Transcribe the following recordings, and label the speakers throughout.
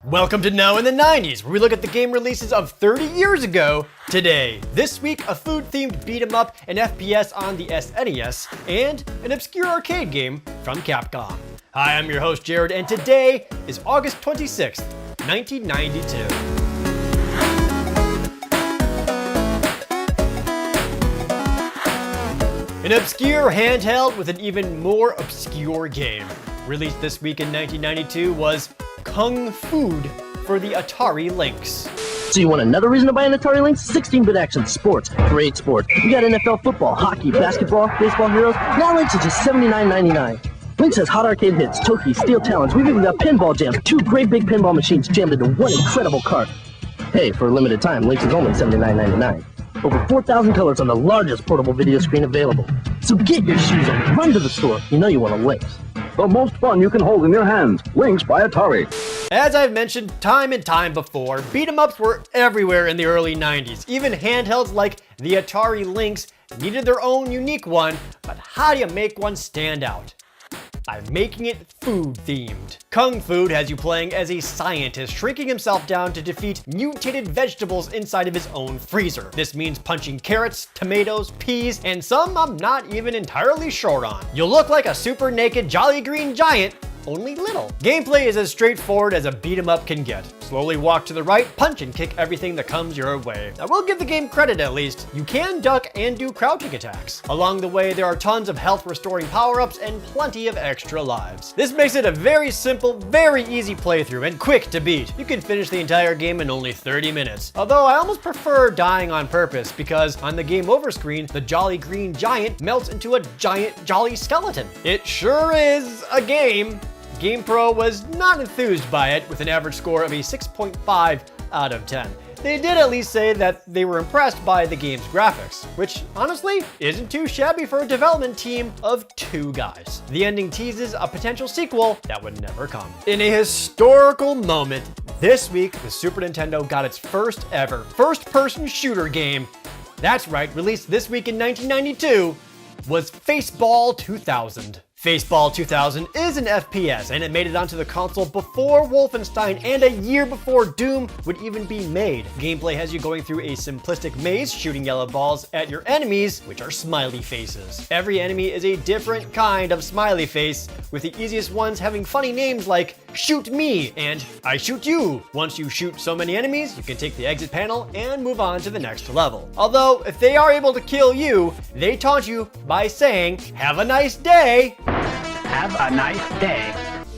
Speaker 1: Welcome to Now in the 90s, where we look at the game releases of 30 years ago today. This week, a food-themed beat-em-up, an FPS on the SNES, and an obscure arcade game from Capcom. Hi, I'm your host, Jared, and today is August 26th, 1992. An obscure handheld with an even more obscure game. Released this week in 1992 was Kung Food for the Atari Lynx.
Speaker 2: So you want another reason to buy an Atari Lynx? 16-bit action, sports, great sport. You got NFL football, hockey, basketball, baseball heroes. Now Lynx is just $79.99. Lynx has hot arcade hits, Toki, steel talons. We've even got pinball jams, 2 great big pinball machines jammed into one incredible cart. Hey, for a limited time, Lynx is only $79.99. Over 4,000 colors on the largest portable video screen available. So get your shoes on, run to the store. You know you want a Lynx.
Speaker 3: The most fun you can hold in your hands. Lynx by Atari.
Speaker 1: As I've mentioned time and time before, beat-em-ups were everywhere in the early 90s. Even handhelds like the Atari Lynx needed their own unique one, but how do you make one stand out? By making it food-themed. Kung Food has you playing as a scientist, shrinking himself down to defeat mutated vegetables inside of his own freezer. This means punching carrots, tomatoes, peas, and some I'm not even entirely sure on. You'll look like a super naked jolly green giant, only little. Gameplay is as straightforward as a beat-em-up can get. Slowly walk to the right, punch and kick everything that comes your way. I will give the game credit at least. You can duck and do crouching attacks. Along the way, there are tons of health restoring power-ups and plenty of extra lives. This makes it a very simple, very easy playthrough and quick to beat. You can finish the entire game in only 30 minutes. Although I almost prefer dying on purpose because on the game over screen, the jolly green giant melts into a giant jolly skeleton. It sure is a game. GamePro was not enthused by it, with an average score of a 6.5 out of 10. They did at least say that they were impressed by the game's graphics, which honestly isn't too shabby for a development team of 2 guys. The ending teases a potential sequel that would never come. In a historical moment, this week the Super Nintendo got its first ever first-person shooter game. That's right, released this week in 1992, was Faceball 2000. Faceball 2000 is an FPS, and it made it onto the console before Wolfenstein and a year before Doom would even be made. Gameplay has you going through a simplistic maze, shooting yellow balls at your enemies, which are smiley faces. Every enemy is a different kind of smiley face, with the easiest ones having funny names like Shoot Me and I Shoot You. Once you shoot so many enemies, you can take the exit panel and move on to the next level. Although, if they are able to kill you, they taunt you by saying, "Have a nice day."
Speaker 4: Have a nice day.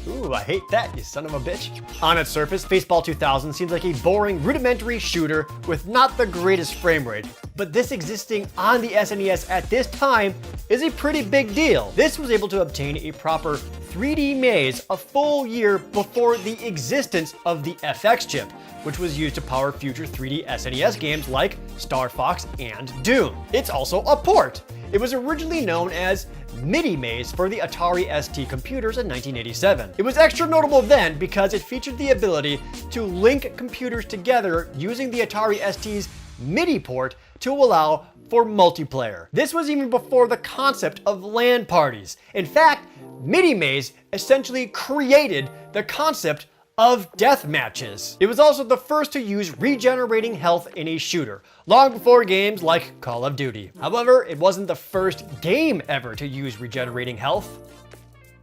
Speaker 1: Ooh, I hate that, you son of a bitch. On its surface, Faceball 2000 seems like a boring, rudimentary shooter with not the greatest frame rate. But this existing on the SNES at this time is a pretty big deal. This was able to obtain a proper 3D maze a full year before the existence of the FX chip, which was used to power future 3D SNES games like Star Fox and Doom. It's also a port. It was originally known as MIDI Maze for the Atari ST computers in 1987. It was extra notable then because it featured the ability to link computers together using the Atari ST's MIDI port to allow for multiplayer. This was even before the concept of LAN parties. In fact, MIDI Maze essentially created the concept of death matches. It was also the first to use regenerating health in a shooter, long before games like Call of Duty. However, it wasn't the first game ever to use regenerating health.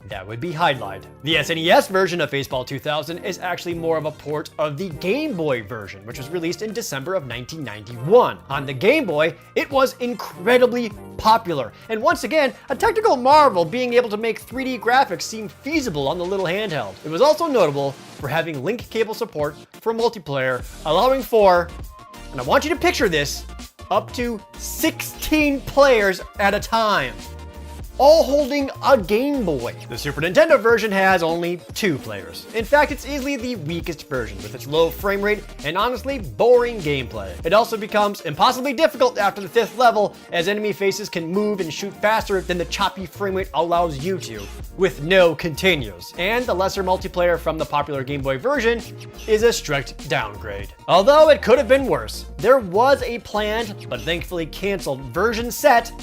Speaker 1: That would be Highlight. The SNES version of Faceball 2000 is actually more of a port of the Game Boy version, which was released in December of 1991. On the Game Boy, it was incredibly popular, and once again, a technical marvel being able to make 3D graphics seem feasible on the little handheld. It was also notable for having link cable support for multiplayer, allowing for, and I want you to picture this, up to 16 players at a time, all holding a Game Boy. The Super Nintendo version has only 2 players. In fact, it's easily the weakest version with its low frame rate and honestly boring gameplay. It also becomes impossibly difficult after the 5th level, as enemy faces can move and shoot faster than the choppy frame rate allows you to, with no continues. And the lesser multiplayer from the popular Game Boy version is a strict downgrade. Although it could have been worse, there was a planned, but thankfully canceled, version set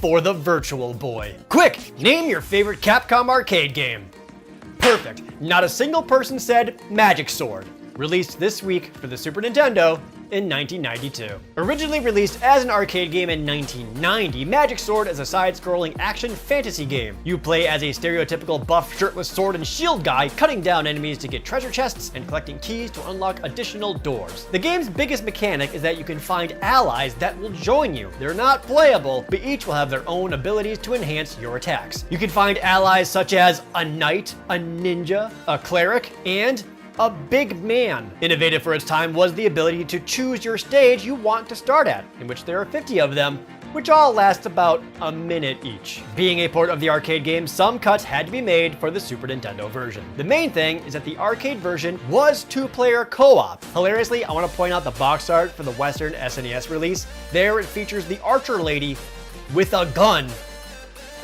Speaker 1: for the Virtual Boy. Quick, name your favorite Capcom arcade game. Perfect. Not a single person said Magic Sword. Released this week for the Super Nintendo in 1992. Originally released as an arcade game in 1990, Magic Sword is a side-scrolling action fantasy game. You play as a stereotypical buff shirtless sword and shield guy, cutting down enemies to get treasure chests and collecting keys to unlock additional doors. The game's biggest mechanic is that you can find allies that will join you. They're not playable, but each will have their own abilities to enhance your attacks. You can find allies such as a knight, a ninja, a cleric, and a big man. Innovative for its time was the ability to choose your stage you want to start at, in which there are 50 of them, which all last about a minute each. Being a port of the arcade game, some cuts had to be made for the Super Nintendo version. The main thing is that the arcade version was two-player co-op. Hilariously, I want to point out the box art for the Western SNES release. There it features the archer lady with a gun.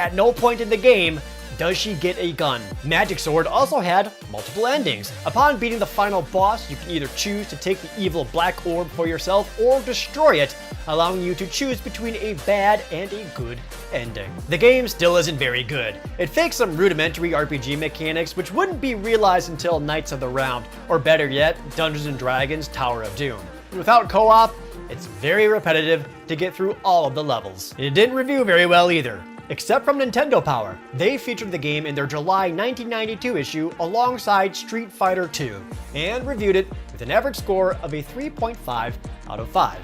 Speaker 1: At no point in the game does she get a gun. Magic Sword also had multiple endings. Upon beating the final boss, you can either choose to take the evil black orb for yourself or destroy it, allowing you to choose between a bad and a good ending. The game still isn't very good. It fakes some rudimentary RPG mechanics which wouldn't be realized until Knights of the Round, or better yet, Dungeons & Dragons Tower of Doom. Without co-op, it's very repetitive to get through all of the levels. And it didn't review very well either. Except from Nintendo Power. They featured the game in their July 1992 issue alongside Street Fighter II, and reviewed it with an average score of a 3.5 out of 5.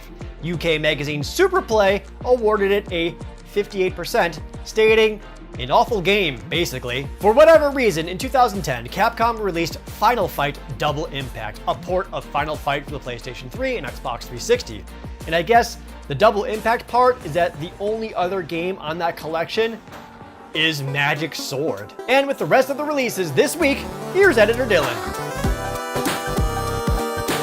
Speaker 1: UK magazine Superplay awarded it a 58%, stating, "An awful game, basically." For whatever reason, in 2010, Capcom released Final Fight Double Impact, a port of Final Fight for the PlayStation 3 and Xbox 360. And I guess the Double Impact part is that the only other game on that collection is Magic Sword. And with the rest of the releases this week, here's Editor Dylan.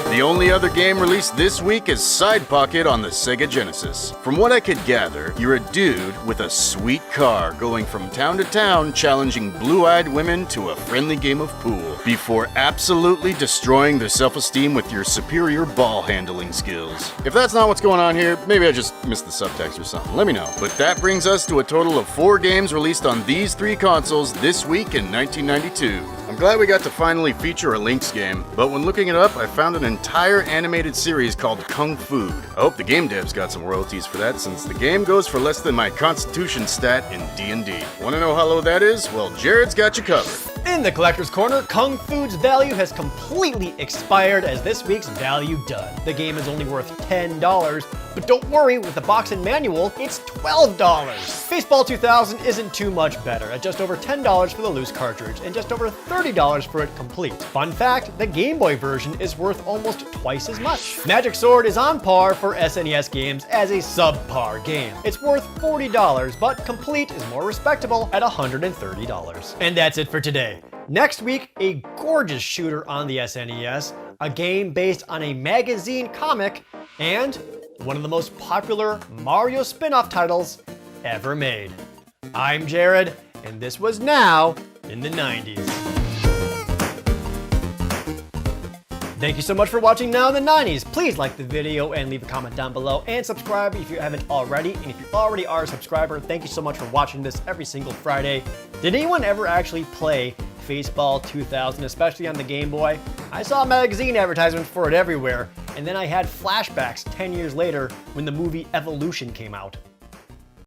Speaker 5: The only other game released this week is Side Pocket on the Sega Genesis. From what I could gather, you're a dude with a sweet car going from town to town challenging blue-eyed women to a friendly game of pool before absolutely destroying their self-esteem with your superior ball handling skills. If that's not what's going on here, maybe I just missed the subtext or something. Let me know. But that brings us to a total of 4 games released on these 3 consoles this week in 1992. I'm glad we got to finally feature a Lynx game, but when looking it up, I found an entire animated series called Kung Fu. I hope the game devs got some royalties for that, since the game goes for less than my Constitution stat in D&D. Want to know how low that is? Well, Jared's got you covered.
Speaker 1: In the Collector's Corner, Kung Fu's value has completely expired as this week's value done. The game is only worth $10, but don't worry, with the box and manual, it's $12. Faceball 2000 isn't too much better, at just over $10 for the loose cartridge, and just over $30 for it complete. Fun fact, the Game Boy version is worth almost twice as much. Magic Sword is on par for SNES games as a subpar game. It's worth $40, but complete is more respectable at $130. And that's it for today. Next week, a gorgeous shooter on the SNES, a game based on a magazine comic, and one of the most popular Mario spin-off titles ever made. I'm Jared, and this was Now in the 90s. Thank you so much for watching Now in the 90s. Please like the video and leave a comment down below, and subscribe if you haven't already. And if you already are a subscriber, thank you so much for watching this every single Friday. Did anyone ever actually play Faceball 2000, especially on the Game Boy? I saw magazine advertisements for it everywhere, and then I had flashbacks 10 years later when the movie Evolution came out.